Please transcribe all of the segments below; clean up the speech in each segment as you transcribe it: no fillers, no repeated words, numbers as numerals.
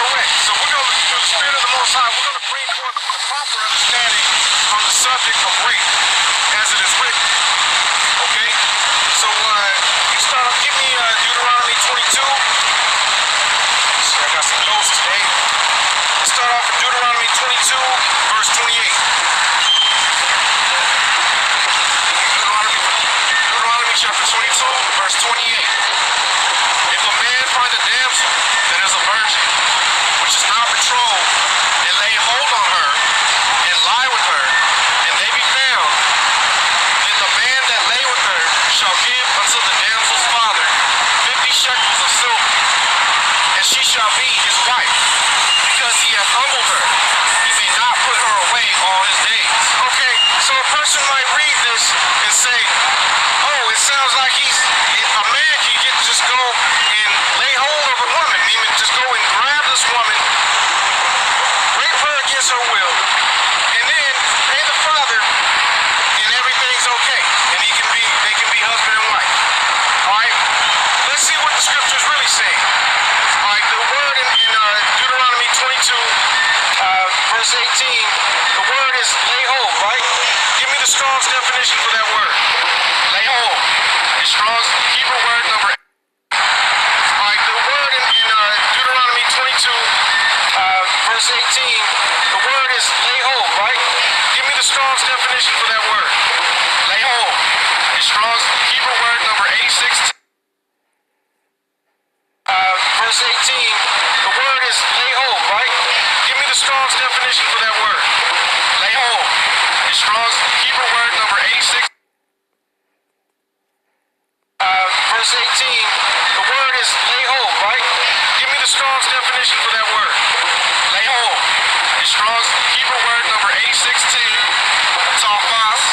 Correct. So we're going to, through the Spirit of the Most High, we're going to bring forth the proper understanding on the subject of rape, as it is written. Okay? So you start off, give me Deuteronomy 22. See, I got some notes today. Let's start off with Deuteronomy 22, verse 28. Deuteronomy chapter 22, verse 28. If a man find a damsel that is a virgin, which is not betrothed, and lay hold on her, and lie with her, and they be found, then the man that lay with her shall give unto the damsel's father 50 shekels of silver, and she shall be his wife, because he hath humbled her. He may not put her away all his days. Okay, so a person might read this and say, oh, it sounds like a man can just go and lay hold of a woman, meaning just go and grab this woman, rape her against her will, and then pay the father, and everything's okay, and they can be husband and wife. All right, let's see what the scripture is really saying. All right, the word in Deuteronomy 22, verse 18, the word is lay hold, right? Give me the Strong's definition for that word. Lay hold. The Strong's Hebrew word number. All right, the word in Deuteronomy 22, verse 18, the word is lay hold, right? Give me the Strong's definition for that word. Lay hold. The Strong's Hebrew word number 816. Verse 18, the word is lay hold, right? Give me the Strong's definition for that word. Lay hold. The Strong's Hebrew word number 816. Verse 18, the word is lay hold, right? Give me the Strong's definition for that word. Lay hold. The Strong's Hebrew word number 816. Tafas.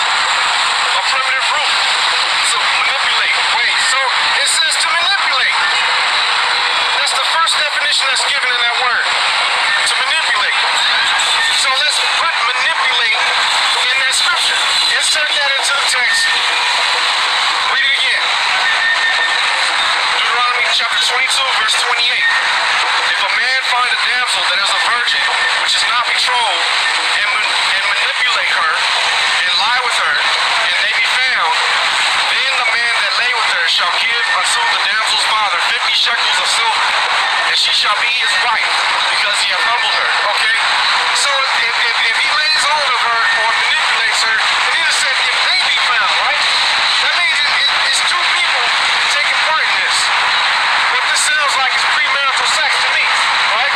A primitive root. So manipulate. Wait, so it says to manipulate. That's the first definition that's given in that word. To manipulate. So let's put manipulate in that scripture. Insert that into the text. Read it again. Deuteronomy chapter 22, verse 28. If a man find a damsel that is a virgin, which is not betrothed, and manipulate her, and lie with her, and they be found, then the man that lay with her shall give unto the damsel's father 50 shekels of silver, and she shall be his wife, because he hath humbled her. Okay? So if he lays hold of her or manipulates her, and he just said if they be found, right? That means it's two people taking part in this. What this sounds like is premarital sex to me, right?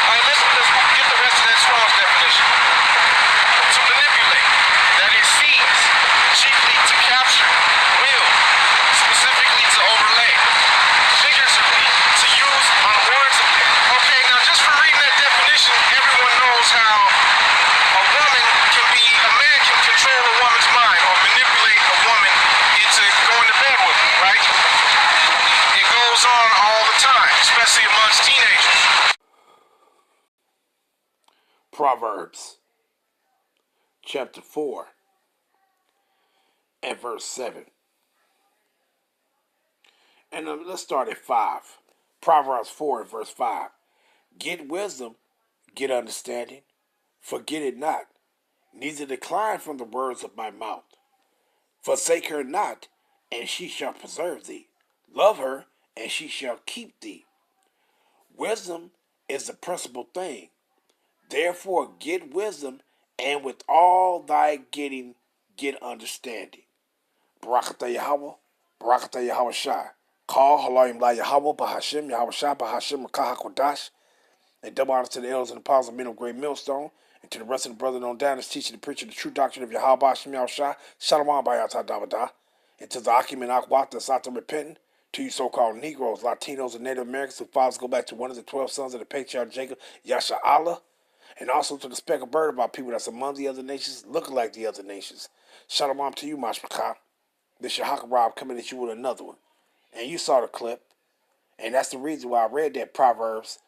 All right, let's get the rest of that Strong's definition. To manipulate, that is seize, chiefly to capture, will, specifically to overlay, figuratively, to use unwarrantably. Okay, now just from reading that definition, everyone knows how a man can control a woman's mind or manipulate a woman into going to bed with him, right? It goes on all the time, especially amongst teenagers. Proverbs chapter 4 and verse 7. And let's start at 5. Proverbs 4 and verse 5. Get wisdom, get understanding, forget it not, neither decline from the words of my mouth. Forsake her not, and she shall preserve thee. Love her, and she shall keep thee. Wisdom is the principal thing. Therefore get wisdom, and with all thy getting, get understanding. Barakatah Yahweh, Barakatah Yahweh Shai. Call Halayim La Yahweh, Bahashim, Yahweh Shai, Bahashim, Makah HaKodash. And double honors to the elders and apostles of men of great millstone, and to the rest of the brethren on down, is teaching and preaching the true doctrine of Yahweh, Bahashim, Yahweh Shai, Shalom, Bayatah Davadah. And to the Akim and Akwat that's out there repenting, to you so-called Negroes, Latinos, and Native Americans whose fathers go back to one of the 12 sons of the patriarch Jacob, Yasha Allah. And also to the speckled bird about people that's among the other nations, looking like the other nations. Shalom to you, Mashmakah. This your Hakarab coming at you with another one. And you saw the clip. And that's the reason why I read that Proverbs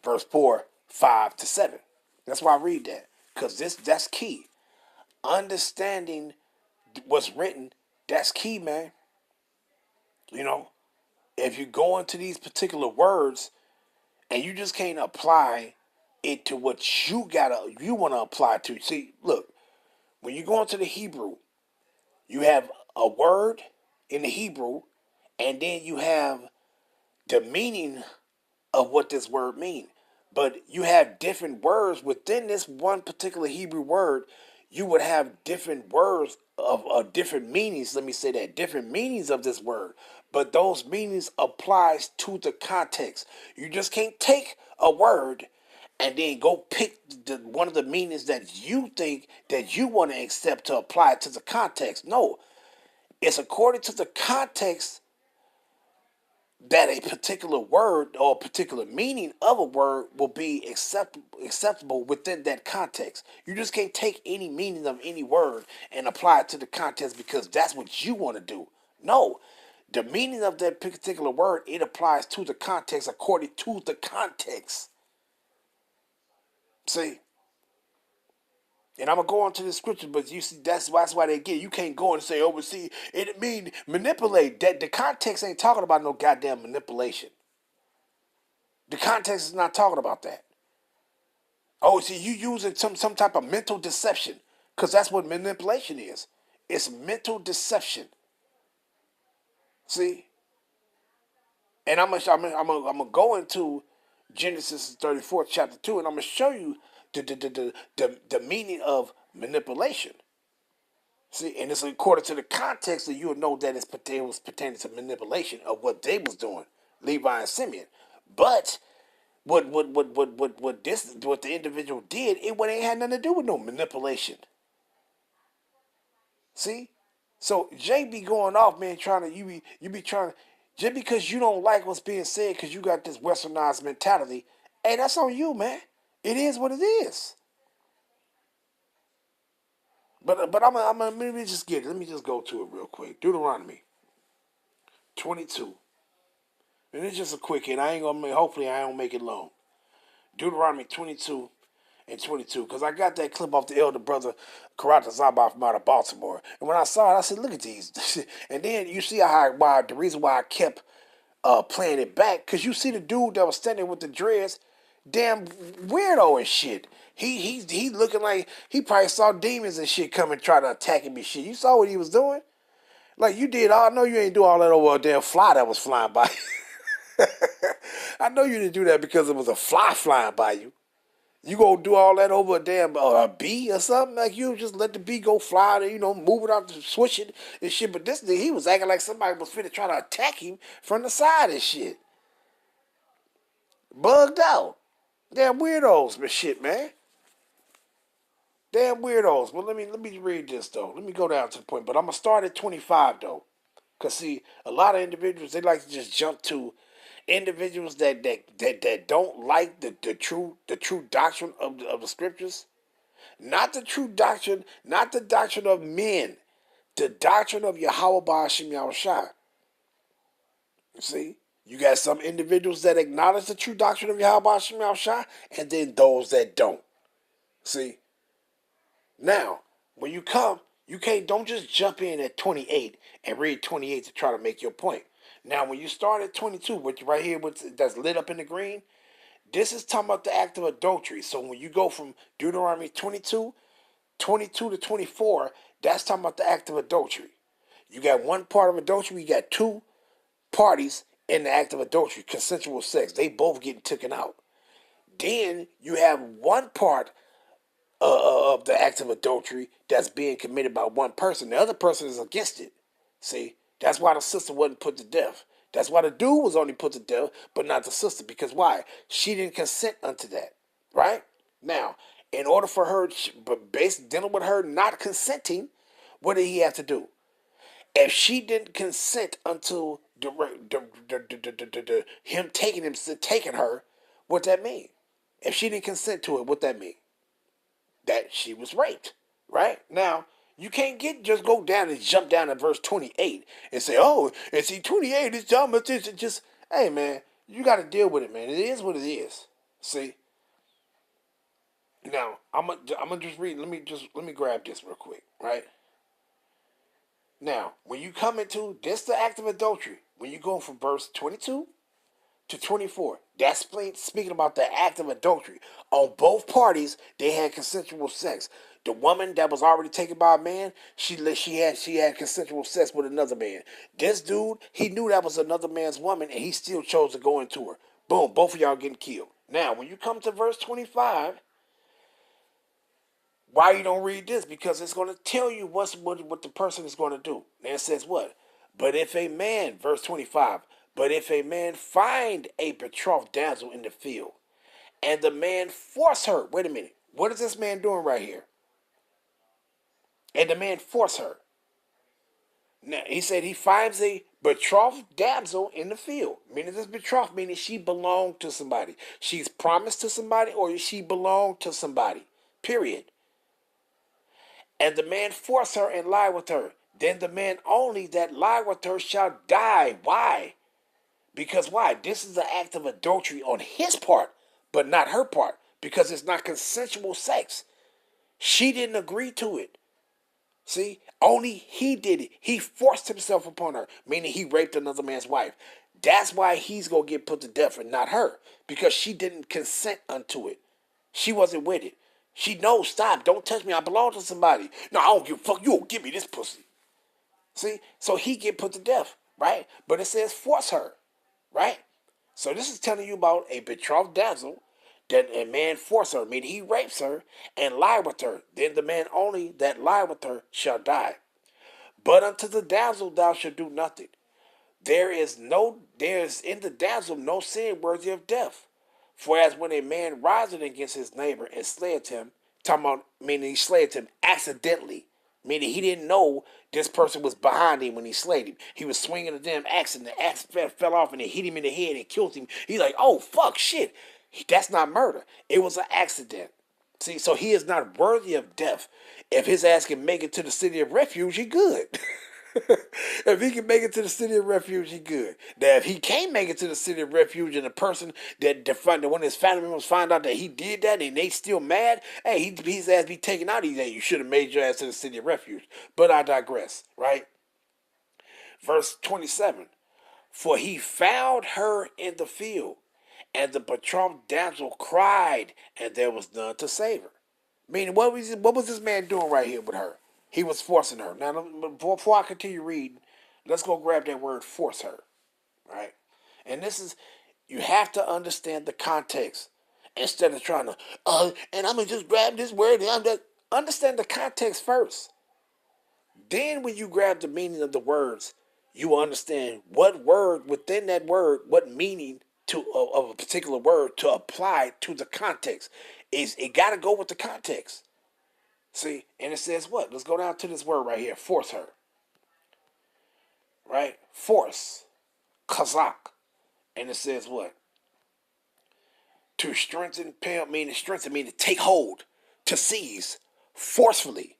verse 4, 5 to 7. That's why I read that. Because that's key. Understanding what's written, that's key, man. You know, if you go into these particular words, and you just can't apply it to what you want to apply to. See, look, when you go into the Hebrew, you have a word in the Hebrew, and then you have the meaning of what this word means. But you have different words within this one particular Hebrew word. You would have different words of different meanings. Let me say that, different meanings of this word. But those meanings applies to the context. You just can't take a word and then go pick one of the meanings that you think that you want to accept to apply it to the context. No, it's according to the context that a particular word or a particular meaning of a word will be acceptable within that context. You just can't take any meaning of any word and apply it to the context because that's what you want to do. No, the meaning of that particular word, it applies to the context according to the context. See? And I'm gonna go on to the scripture, but you see, that's why they get it. You can't go and say, "Oh, but see, it mean manipulate." That the context ain't talking about no goddamn manipulation. The context is not talking about that. Oh, see, you using some type of mental deception, because that's what manipulation is. It's mental deception. See, and I'm gonna go into Genesis 34th chapter 2, and I'm gonna show you the meaning of manipulation. See, and it's according to the context that you'll know that it was pertaining to manipulation of what they was doing, Levi and Simeon. But what the individual did, it ain't had nothing to do with no manipulation. See? So Jay be going off, man, you be trying, just because you don't like what's being said because you got this westernized mentality, hey, that's on you, man. It is what it is. But let me just get it. Let me just go to it real quick. Deuteronomy 22. And it's just a quick hit. Hopefully I don't make it long. Deuteronomy 22 and 22. Because I got that clip off the elder brother Karata Zabah from out of Baltimore. And when I saw it, I said, look at these. And then you see the reason why I kept playing it back. Because you see the dude that was standing with the dreads, damn weirdo and shit. He looking like he probably saw demons and shit coming trying to attack him and shit. You saw what he was doing? Like you did. I know you ain't do all that over a damn fly that was flying by. I know you didn't do that because it was a fly flying by you. You gonna do all that over a damn bee or something? Like you just let the bee go fly, move it out, switch it and shit. But this nigga, he was acting like somebody was finna try to attack him from the side and shit. Bugged out. Damn weirdos, but shit, man. Damn weirdos. Well, let me read this though. Let me go down to the point. But I'm gonna start at 25 though, cause see, a lot of individuals they like to just jump to individuals that don't like the true doctrine of the scriptures, not the true doctrine, not the doctrine of men, the doctrine of Yahweh Ba'ashim Yahushua. See, you got some individuals that acknowledge the true doctrine of Yahweh Ba'ashim Yahushua, and then those that don't. See. Now, when you come, don't just jump in at 28 and read 28 to try to make your point. Now, when you start at 22, which right here, that's lit up in the green, this is talking about the act of adultery. So when you go from Deuteronomy 22 to 24, that's talking about the act of adultery. You got one part of adultery, you got two parties in the act of adultery, consensual sex. They both getting taken out. Then you have one part of the act of adultery that's being committed by one person. The other person is against it. See, that's why the sister wasn't put to death. That's why the dude was only put to death, but not the sister. Because why? She didn't consent unto that. Right? Now, in order for her, but dealing with her not consenting, what did he have to do? If she didn't consent unto him taking her, what that mean? If she didn't consent to it, what that mean? That she was raped, right? Now, you can't just go down and jump down to verse 28 and say, oh, and see, 28 is dumb, but it's just, hey, man, you got to deal with it, man. It is what it is. See? Now, I'm gonna just read, let me grab this real quick, right? Now, when you come into this, the act of adultery, when you go from verse 22 to 24, That's speaking about the act of adultery. On both parties, they had consensual sex. The woman that was already taken by a man, she had consensual sex with another man. This dude, he knew that was another man's woman, and he still chose to go into her. Boom, both of y'all getting killed. Now, when you come to verse 25, why you don't read this? Because it's going to tell you what the person is going to do. And it says what? But if a man, verse 25, but if a man find a betrothed damsel in the field, and the man force her, wait a minute, what is this man doing right here? And the man force her. Now, he said he finds a betrothed damsel in the field. Meaning this betrothed, meaning she belonged to somebody. She's promised to somebody or she belonged to somebody. Period. And the man force her and lie with her. Then the man only that lie with her shall die. Why? Because why? This is an act of adultery on his part, but not her part. Because it's not consensual sex. She didn't agree to it. See? Only he did it. He forced himself upon her, meaning he raped another man's wife. That's why he's going to get put to death and not her. Because she didn't consent unto it. She wasn't with it. She knows, stop, don't touch me, I belong to somebody. No, I don't give a fuck, you don't give me this pussy. See? So he get put to death, right? But it says force her, right? So this is telling you about a betrothed damsel that a man force her, meaning he rapes her and lie with her. Then the man only that lie with her shall die. But unto the damsel thou shalt do nothing. There is in the damsel no sin worthy of death. For as when a man riseth against his neighbor and slayeth him, talking about meaning he slayeth him accidentally, meaning he didn't know this person was behind him when he slayed him. He was swinging a damn axe and the axe fell off and it hit him in the head and killed him. He's like, oh fuck, shit, that's not murder. It was an accident. See, so he is not worthy of death. If his ass can make it to the city of refuge, he good. If he can make it to the city of refuge, he good. Now, if he can't make it to the city of refuge and the person one of his family members find out that he did that and they still mad, hey, his ass be taken out. You should have made your ass to the city of refuge. But I digress, right? Verse 27. For he found her in the field, and the betrothed damsel cried, and there was none to save her. Meaning, what was this man doing right here with her? He was forcing her. Now, before I continue reading, let's go grab that word force her, right? And you have to understand the context instead of trying to, and I'm going to just grab this word. Understand the context first. Then when you grab the meaning of the words, you will understand what word within that word, what meaning of a particular word to apply to the context. It got to go with the context. See, and it says what? Let's go down to this word right here. Force her. Right? Force. Kazak. And it says what? To strengthen, meaning take hold. To seize. Forcefully.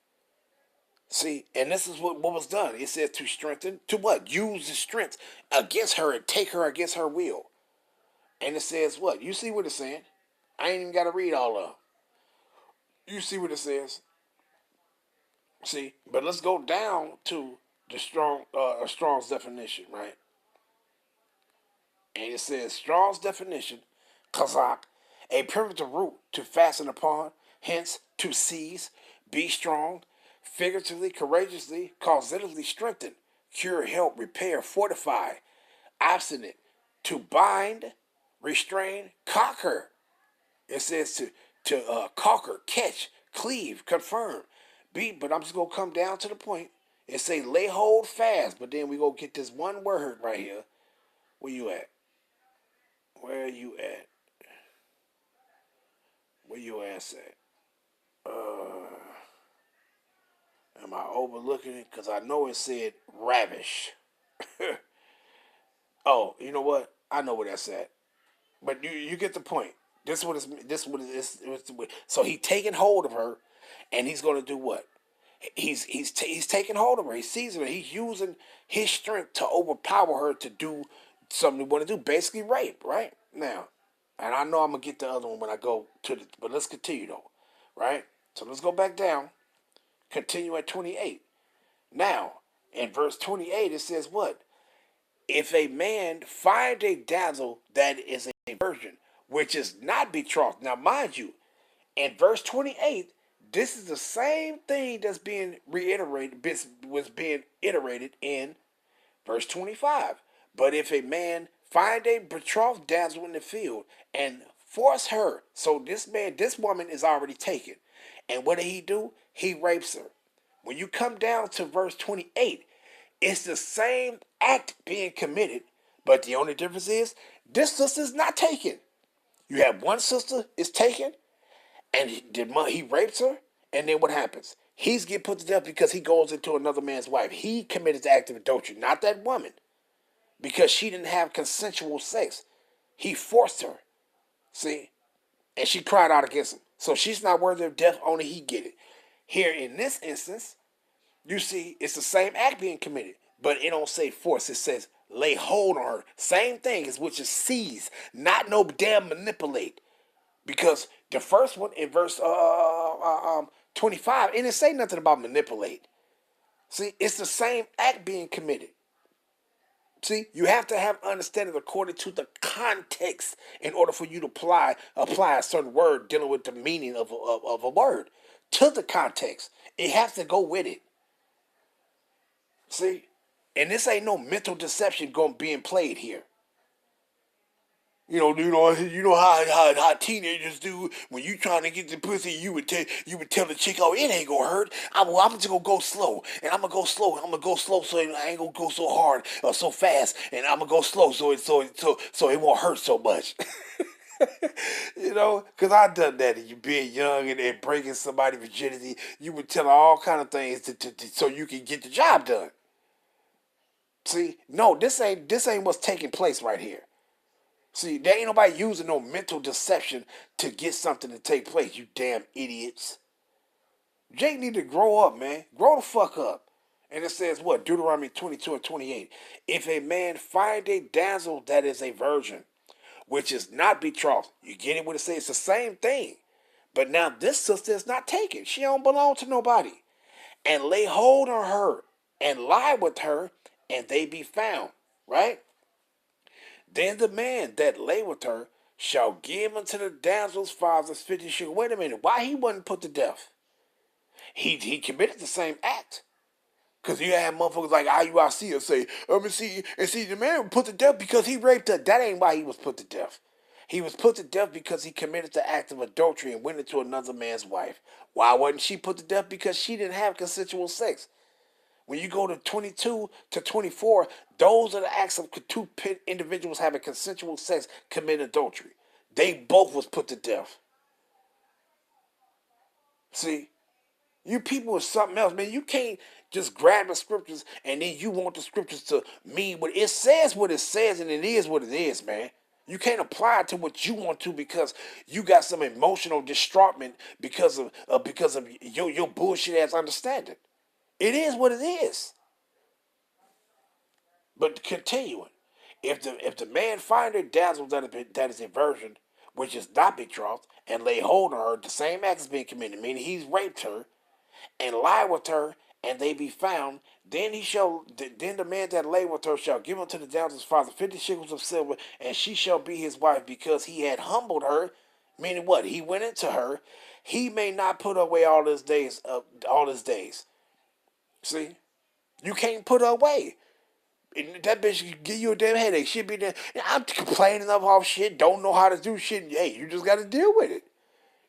See, and this is what was done. It says to strengthen. To what? Use the strength against her and take her against her will. And it says what? You see what it's saying? I ain't even got to read all of it. You see what it says? See, but let's go down to the Strong's definition, right? And it says Strong's definition, Kazak, a primitive root to fasten upon, hence to seize, be strong, figuratively, courageously, causatively strengthen, cure, help, repair, fortify, obstinate, to bind, restrain, conquer. It says to conquer, catch, cleave, confirm. But I'm just going to come down to the point and say lay hold fast. But then we go get this one word right here. Where you at? Where you at? Where your ass at? Am I overlooking it? Because I know it said ravish. Oh, you know what? I know where that's at. But you get the point. This what is. So he taking hold of her, and he's going to do what? He's taking hold of her. He's seizing her. He's using his strength to overpower her to do something he want to do. Basically rape, right? Now, and I know I'm going to get the other one when I go to the, but let's continue though, right? So let's go back down. Continue at 28. Now, in verse 28, it says what? If a man find a damsel that is a a virgin, which is not betrothed. Now, mind you, in verse 28, this is the same thing that's being reiterated, was being iterated in verse 25. But if a man find a betrothed damsel in the field and force her, so this woman is already taken. And what did he do? He rapes her. When you come down to verse 28, it's the same act being committed, but the only difference is this sister is not taken. You have one sister is taken, and he rapes her, and then what happens? He's get put to death because he goes into another man's wife. He committed the act of adultery, not that woman, because she didn't have consensual sex. He forced her, see, and she cried out against him. So she's not worthy of death, only he get it. Here in this instance, you see, it's the same act being committed, but it don't say force. It says lay hold on her. Same thing as which is seize, not no damn manipulate. Because the first one in verse 25, it didn't say nothing about manipulate. See, it's the same act being committed. See, you have to have understanding according to the context in order for you to apply a certain word dealing with the meaning of a word to the context. It has to go with it. See, and this ain't no mental deception being played here. You know how teenagers do when you trying to get the pussy. You would tell the chick, oh, it ain't gonna hurt. I'm just gonna go slow, and I'm gonna go slow, and I'm gonna go slow, so I ain't gonna go so hard or so fast, and I'm gonna go slow, so it won't hurt so much. Because I done that. And you being young and breaking somebody's virginity, you would tell her all kind of things so you can get the job done. See, no, this ain't what's taking place right here. See, there ain't nobody using no mental deception to get something to take place, you damn idiots. Jake need to grow up, man. Grow the fuck up. And it says what? Deuteronomy 22 and 28. If a man find a damsel that is a virgin, which is not betrothed, you get it what it says? It's the same thing. But now this sister is not taken. She don't belong to nobody. And lay hold on her and lie with her, and they be found. Right? Then the man that lay with her shall give unto the damsel's father's 50 shekels. Wait a minute, why he wasn't put to death? He committed the same act. Because you have motherfuckers like IUIC and say, see, the man was put to death because he raped her. That ain't why he was put to death. He was put to death because he committed the act of adultery and went into another man's wife. Why wasn't she put to death? Because she didn't have consensual sex. When you go to 22 to 24, those are the acts of two individuals having consensual sex commit adultery. They both was put to death. See, you people are something else, man. You can't just grab the scriptures and then you want the scriptures to mean what it says, and it is what it is, man. You can't apply it to what you want to because you got some emotional distraughtment because of your bullshit ass understanding. It is what it is. But continuing, if the man find a damsel that is a virgin, which is not betrothed, and lay hold on her, the same act is being committed, meaning he's raped her, and lie with her, and they be found, then the man that lay with her shall give unto the damsel's father 50 shekels of silver, and she shall be his wife, because he had humbled her. Meaning what? He went into her. He may not put away all his days. See, you can't put her away. And that bitch can give you a damn headache. She'll be there. I'm complaining of all shit. Don't know how to do shit. Hey, you just got to deal with it.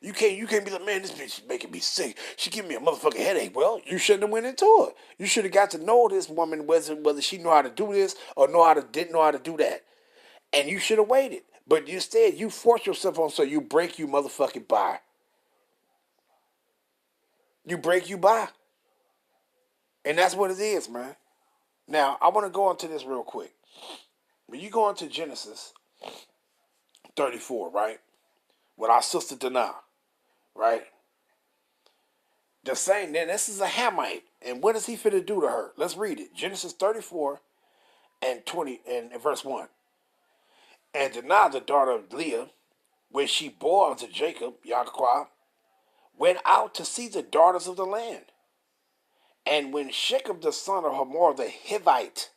You can't be like, man, this bitch is making me sick. She giving me a motherfucking headache. Well, you shouldn't have went into it. You should have got to know this woman, whether she know how to do this or didn't know how to do that. And you should have waited. But instead, you force yourself on so you break you motherfucking by. You break you by. And that's what it is, man. Now, I want to go into this real quick. When you go into Genesis 34, right? With our sister Dinah, right? The same, then this is a Hamite. And what is he finna do to her? Let's read it. Genesis 34 and 20 and verse 1. And Dinah, the daughter of Leah, when she bore unto Jacob, Yaquah, went out to see the daughters of the land. And when Shechem, the son of Hamor, the Hivite,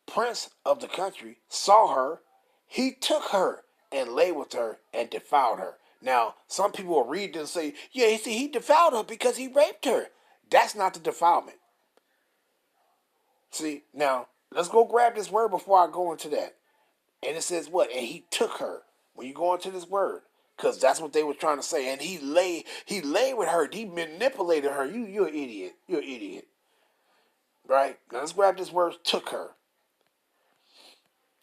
prince of the country, saw her, he took her and lay with her and defiled her. Now, some people will read this and say, yeah, he defiled her because he raped her. That's not the defilement. See, now, let's go grab this word before I go into that. And it says what? And he took her. When you go into this word, because that's what they were trying to say. And he lay with her. He manipulated her. You're an idiot. You're an idiot. Right? Now let's grab this word, took her.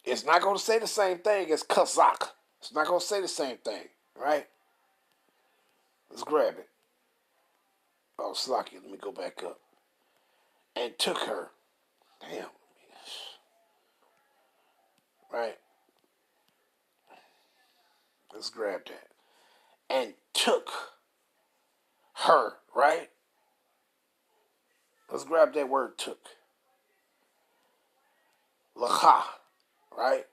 It's not going to say the same thing as Kazakh. It's not going to say the same thing. Right? Let's grab it. Oh, Slacky, let me go back up. And took her. Damn. Right? Let's grab that. And took her, right? Let's grab that word took. Lacha, right?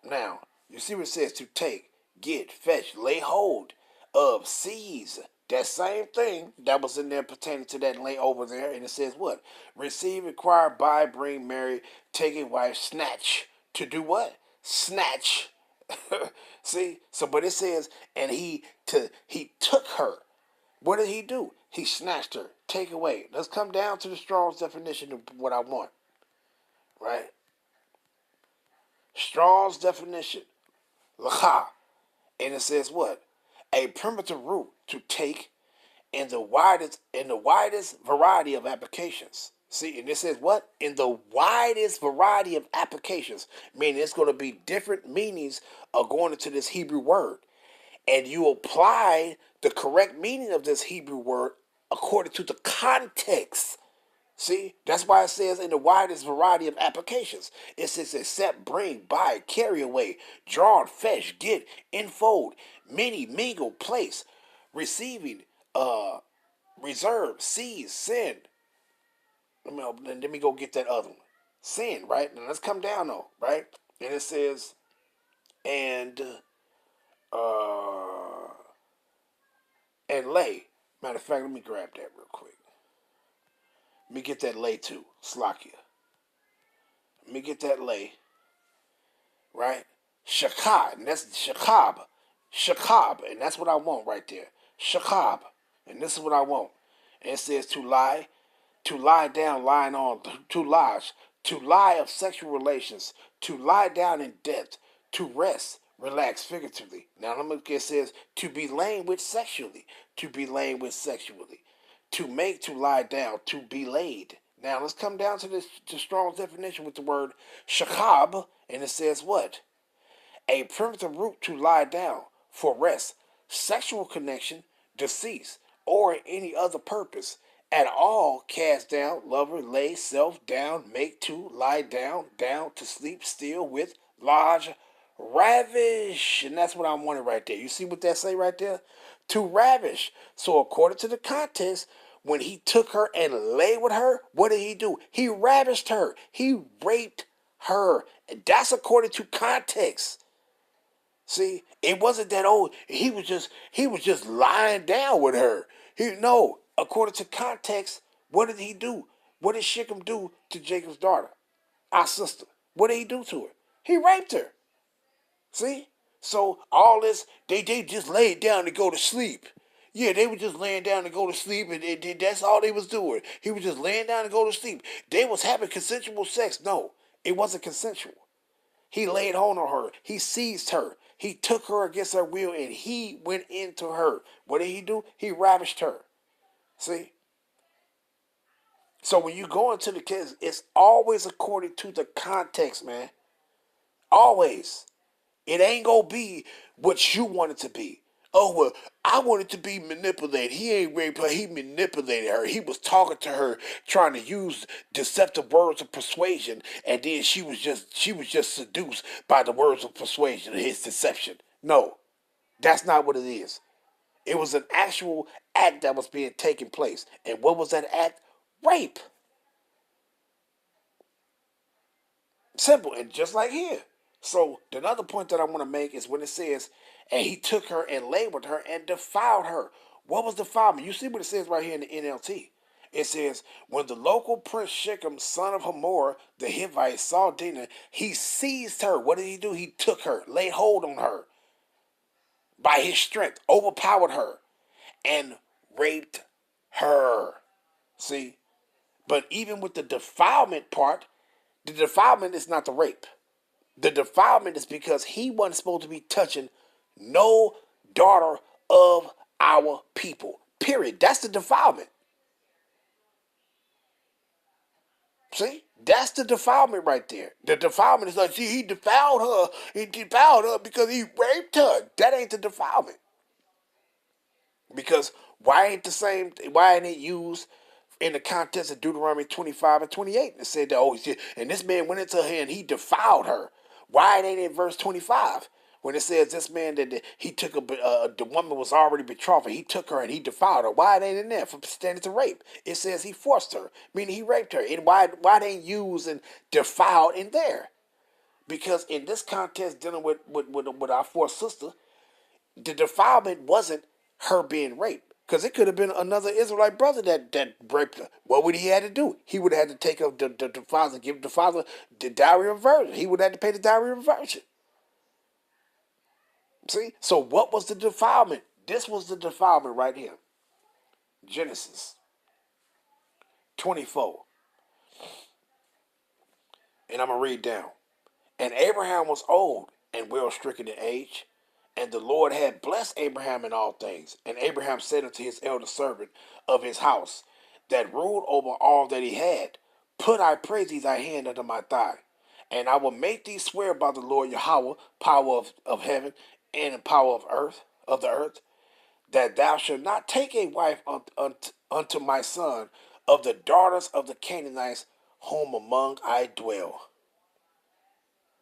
Now, you see what it says to take, get, fetch, lay hold of, seize. That same thing that was in there pertaining to that lay over there. And it says what? Receive, acquire, buy, bring, marry, take a wife, snatch. To do what? Snatch. See? So, but it says, and he took her. What did he do? He snatched her. Take away. Let's come down to the Strong's definition of what I want. Right? Strong's definition. Lacha. And it says what? A primitive root to take in the widest variety of applications. See, and it says what? In the widest variety of applications. Meaning it's going to be different meanings of going into this Hebrew word. And you apply the correct meaning of this Hebrew word according to the context. See, that's why it says in the widest variety of applications. It says accept, bring, buy, carry away, draw, fetch, get, enfold, many, mingle, place, receiving, reserve, seize, send. Let me go get that other one. Send, right? Now let's come down though, right? And it says, and lay. Matter of fact, let me grab that real quick. Let me get that lay too. Slakia. Let me get that lay. Right? Shakab. And that's Shakab. Shakab. And that's what I want right there. Shakab. And this is what I want. And it says to lie down, lying on, to lodge, to lie of sexual relations, to lie down in death, to rest, relax figuratively. Now it says to be laying with sexually, to be laying with sexually. To make, to lie down, to be laid. Now let's come down to this to Strong's definition with the word shakab, and it says what? A primitive root to lie down, for rest, sexual connection, decease, or any other purpose. At all, cast down, lover, lay, self, down, make to, lie down, down, to sleep, still, with, lodge, ravish. And that's what I wanted right there. You see what that say right there? To ravish. So according to the context, when he took her and lay with her, what did he do? He ravished her. He raped her. And that's according to context. See, it wasn't that old. He was just lying down with her. No, according to context, what did he do? What did Shechem do to Jacob's daughter, our sister? What did he do to her? He raped her. See? So all this, they just laid down to go to sleep. Yeah, they were just laying down to go to sleep, and that's all they was doing. He was just laying down to go to sleep. They was having consensual sex. No, it wasn't consensual. He laid hold on her. He seized her. He took her against her will, and he went into her. What did he do? He ravished her. See? So when you go into the kids, it's always according to the context, man. Always. It ain't gonna be what you want it to be. Oh, well, I wanted to be manipulated. He ain't raped her. He manipulated her. He was talking to her, trying to use deceptive words of persuasion, and then she was just seduced by the words of persuasion and his deception. No, that's not what it is. It was an actual act that was being taken place. And what was that act? Rape. Simple. And just like here. So the other point that I want to make is when it says, and he took her and lay with her and defiled her. What was defilement? You see what it says right here in the NLT. It says, when the local prince Shechem, son of Hamor, the Hivite, saw Dinah, he seized her. What did he do? He took her, laid hold on her by his strength, overpowered her, and raped her. See? But even with the defilement part, the defilement is not the rape. The defilement is because he wasn't supposed to be touching no daughter of our people. Period. That's the defilement. See? That's the defilement right there. The defilement is like, see, he defiled her. He defiled her because he raped her. That ain't the defilement. Because why ain't it used in the context of Deuteronomy 25 and 28? It said that, oh, and this man went into her and he defiled her. Why it ain't in verse 25? When it says this man that he took the woman was already betrothed, he took her and he defiled her. Why it ain't in there for standing to rape? It says he forced her, meaning he raped her. And why they ain't used and defiled in there? Because in this context, dealing with our fourth sister, the defilement wasn't her being raped. Because it could have been another Israelite brother that raped her. What would he have to do? He would have had to take up the father, give the father the dowry of virgin. He would have to pay the dowry of virgin. See? So what was the defilement? This was the defilement right here. Genesis 24. And I'm going to read down. And Abraham was old and well stricken in age. And the Lord had blessed Abraham in all things. And Abraham said unto his elder servant of his house, that ruled over all that he had, put, I pray thee, thy hand under my thigh. And I will make thee swear by the Lord Yahweh, power of heaven, and the power of the earth, that thou shalt not take a wife unto my son of the daughters of the Canaanites, whom among I dwell.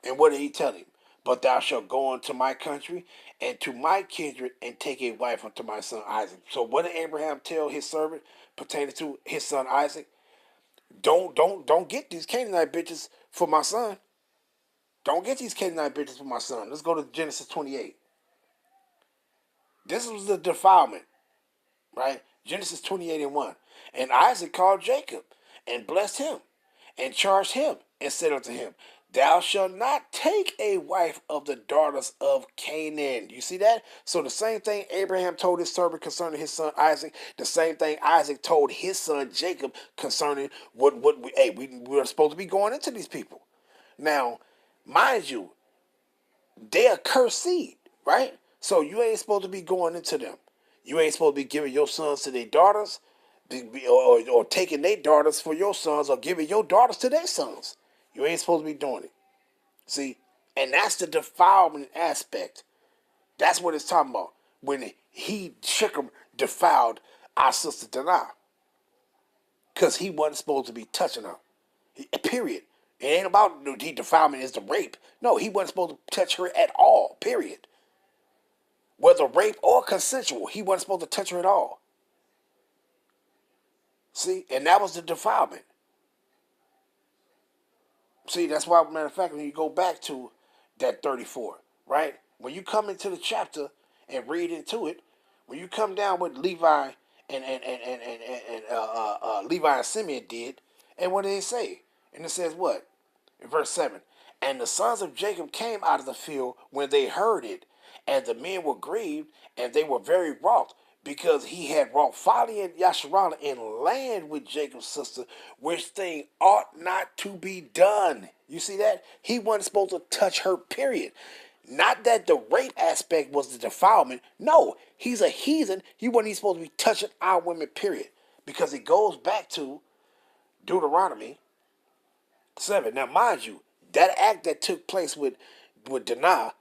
And what did he tell him? But thou shalt go unto my country and to my kindred and take a wife unto my son Isaac. So what did Abraham tell his servant pertaining to his son Isaac? Don't get these Canaanite bitches for my son. Don't get these Canaanite bitches for my son. Let's go to Genesis 28. This was the defilement, right? Genesis 28 and 1. And Isaac called Jacob and blessed him and charged him and said unto him, thou shalt not take a wife of the daughters of Canaan. You see that? So the same thing Abraham told his servant concerning his son Isaac, the same thing Isaac told his son Jacob concerning we were supposed to be going into these people. Now, mind you, they're a cursed seed, right? So you ain't supposed to be going into them. You ain't supposed to be giving your sons to their daughters, or taking their daughters for your sons, or giving your daughters to their sons. You ain't supposed to be doing it. See? And that's the defilement aspect. That's what it's talking about. When Shechem defiled our sister Dinah. Because he wasn't supposed to be touching her. Period. It ain't about the defilement is the rape. No, he wasn't supposed to touch her at all. Period. Whether rape or consensual, he wasn't supposed to touch her at all. See? And that was the defilement. See, that's why, matter of fact, when you go back to that 34, right? When you come into the chapter and read into it, when you come down with Levi and Levi and Simeon did, and what did it say? And it says what? In verse 7, and the sons of Jacob came out of the field when they heard it, and the men were grieved, and they were very wroth, because he had wrought folly in Yasharallah in land with Jacob's sister, which thing ought not to be done. You see that? He wasn't supposed to touch her, period. Not that the rape aspect was the defilement. No, he's a heathen. He wasn't even supposed to be touching our women, period. Because it goes back to Deuteronomy 7. Now, mind you, that act that took place with Dinah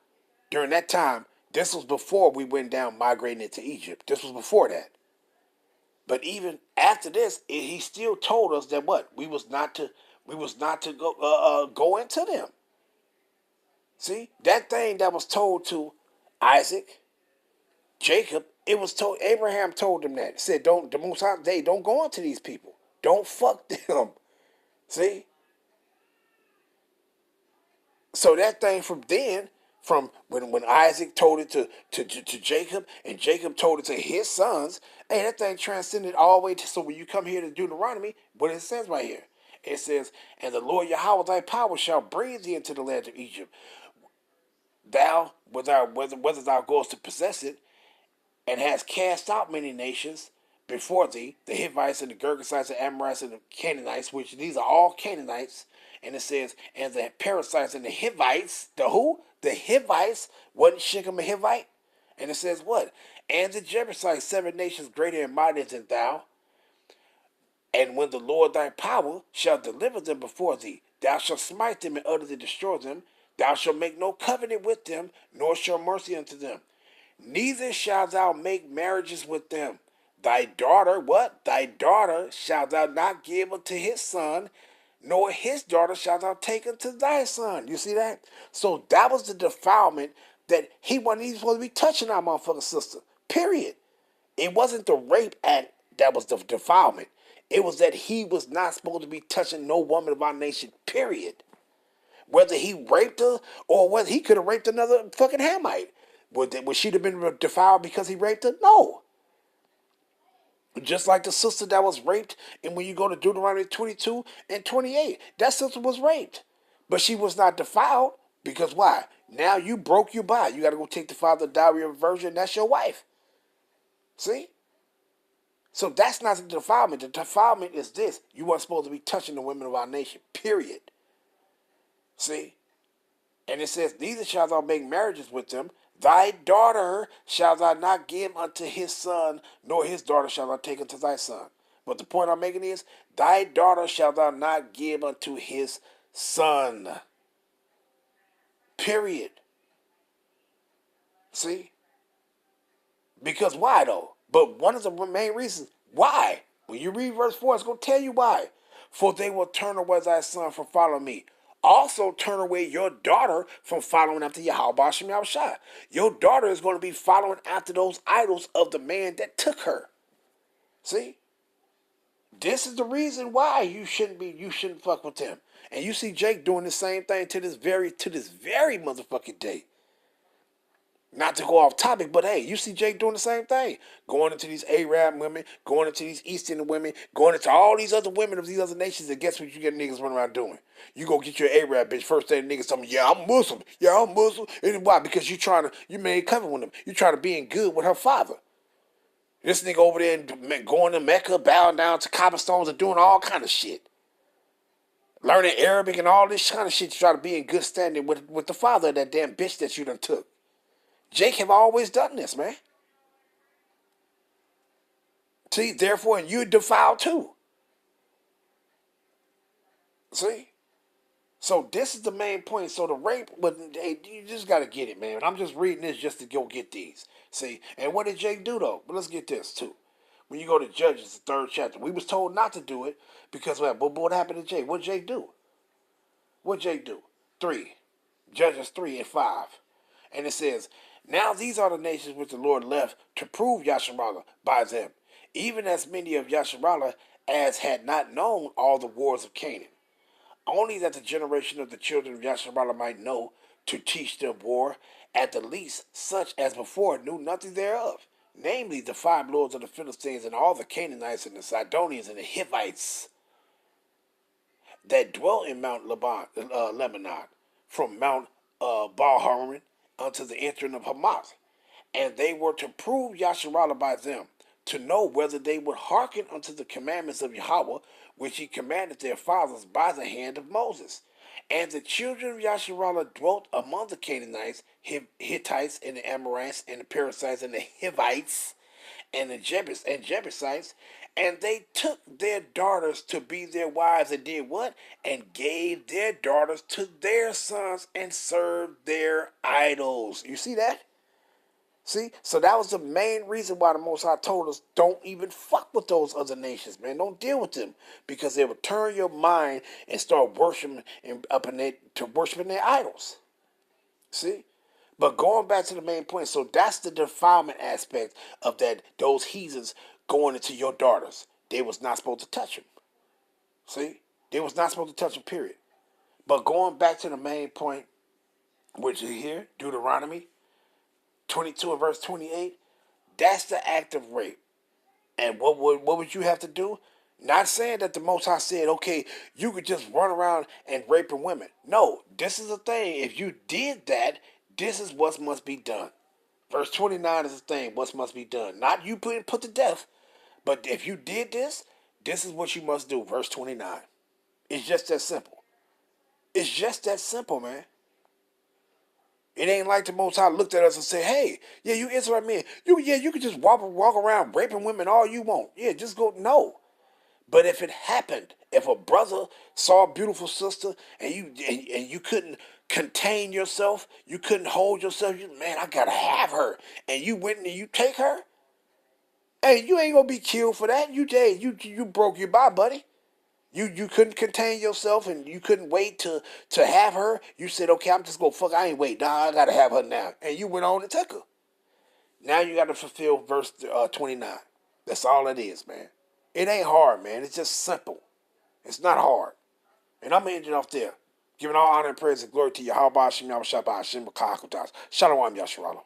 during that time, this was before we went down migrating into Egypt. This was before that. But even after this, he still told us that what? We was not to go into them. See? That thing that was told to Isaac, Jacob, it was told, Abraham told them that. He said, don't go into these people. Don't fuck them. See? So that thing from then from when Isaac told it to Jacob, and Jacob told it to his sons. Hey, that thing transcended all the way to, so when you come here to Deuteronomy, what it says right here, it says, and the Lord Yahweh thy power shall bring thee into the land of Egypt, thou, whether thou goest to possess it, and hast cast out many nations before thee, the Hivites and the Girgashites, the Amorites and the Canaanites, which these are all Canaanites. And it says, and the Perizzites and the Hivites, the who? The Hivites, wasn't Shechem a Hivite? And it says what? And the Jebusites, 7 nations greater and mightier than thou. And when the Lord thy power shall deliver them before thee, thou shalt smite them and utterly destroy them. Thou shalt make no covenant with them, nor show mercy unto them. Neither shalt thou make marriages with them. Thy daughter, what? Thy daughter shalt thou not give unto his son, nor his daughter shalt thou take unto thy son. You see that? So that was the defilement that he wasn't even supposed to be touching our motherfucking sister. Period. It wasn't the rape act that was the defilement. It was that he was not supposed to be touching no woman of our nation. Period. Whether he raped her or whether he could have raped another fucking Hamite. Would she have been defiled because he raped her? No. Just like the sister that was raped, and when you go to Deuteronomy 22 and 28, that sister was raped. But she was not defiled, because why? Now you broke your body. You got to go take the father dowry of a virgin, that's your wife. See? So that's not the defilement. The defilement is this. You weren't supposed to be touching the women of our nation, period. See? And it says, neither shalt thou make marriages with them. Thy daughter shalt thou not give unto his son, nor his daughter shalt thou take unto thy son. But the point I'm making is, thy daughter shalt thou not give unto his son. Period. See? Because why though? But one of the main reasons, why? When you read verse 4, it's going to tell you why. For they will turn away thy son from following me. Also turn away your daughter from following after Yahweh Bashem Yahushua. Your daughter is going to be following after those idols of the man that took her. See? This is the reason why you shouldn't fuck with him. And you see Jake doing the same thing to this very motherfucking day. Not to go off topic, but hey, you see Jake doing the same thing. Going into these Arab women, going into these Eastern women, going into all these other women of these other nations, and guess what you get niggas running around doing? You go get your Arab bitch, first day the niggas tell me, yeah, I'm Muslim. Yeah, I'm Muslim. And why? Because you made covenant with him. You trying to be in good with her father. This nigga over there going to Mecca, bowing down to cobblestones and doing all kind of shit. Learning Arabic and all this kind of shit to try to be in good standing with the father of that damn bitch that you done took. Jake have always done this, man. See, therefore, you defiled too. See? So this is the main point. So the rape, but hey, you just got to get it, man. I'm just reading this just to go get these. See? And what did Jake do, though? But let's get this, too. When you go to Judges, the 3rd chapter, we was told not to do it because what happened to Jake? What did Jake do? What did Jake do? 3. Judges 3 and 5. And it says, now these are the nations which the Lord left to prove Yasharallah by them, even as many of Yasharallah as had not known all the wars of Canaan. Only that the generation of the children of Yasharallah might know, to teach them war, at the least such as before knew nothing thereof, namely the 5 lords of the Philistines and all the Canaanites and the Sidonians and the Hivites that dwell in Mount Lebanon, from Mount Baal-Harmon unto the entering of Hamath. And they were to prove Yasharallah by them, to know whether they would hearken unto the commandments of Yahweh, which he commanded their fathers by the hand of Moses. And the children of Yasharallah dwelt among the Canaanites, Hittites, and the Amorites, and the Perizzites, and the Hivites, and the Jebusites, and they took their daughters to be their wives, and did what? And gave their daughters to their sons, and served their idols. You see that? See? So that was the main reason why the Most High told us, don't even fuck with those other nations, man. Don't deal with them. Because they will turn your mind and start worshiping their idols. See? But going back to the main point, so that's the defilement aspect of that, those heathens going into your daughters. They was not supposed to touch them. See? They was not supposed to touch them, period. But going back to the main point, which is here, Deuteronomy 22 and verse 28, that's the act of rape. And what would you have to do? Not saying that the Most High said, okay, you could just run around and raping women. No, this is the thing. If you did that, this is what must be done. Verse 29 is the thing, what must be done. Not you put to death, but if you did this, this is what you must do. Verse 29. It's just that simple. It's just that simple, man. It ain't like the Most High looked at us and said, hey, yeah, you Israel men, you could just walk around raping women all you want. Yeah, just go. No. But if it happened, if a brother saw a beautiful sister and you couldn't contain yourself, you couldn't hold yourself, man, I gotta have her, and you went and you take her, hey, you ain't gonna be killed for that. You broke your body, buddy. You couldn't contain yourself and you couldn't wait to have her. You said, okay, I'm just gonna fuck. I ain't wait. Nah, I gotta have her now. And you went on and took her. Now you gotta fulfill verse 29. That's all it is, man. It ain't hard, man. It's just simple. It's not hard. And I'm ending off there. Giving all honor and praise and glory to Yahweh Hashem Yahweh Shabbat Hashem B'Kah Shalom Yasharallah.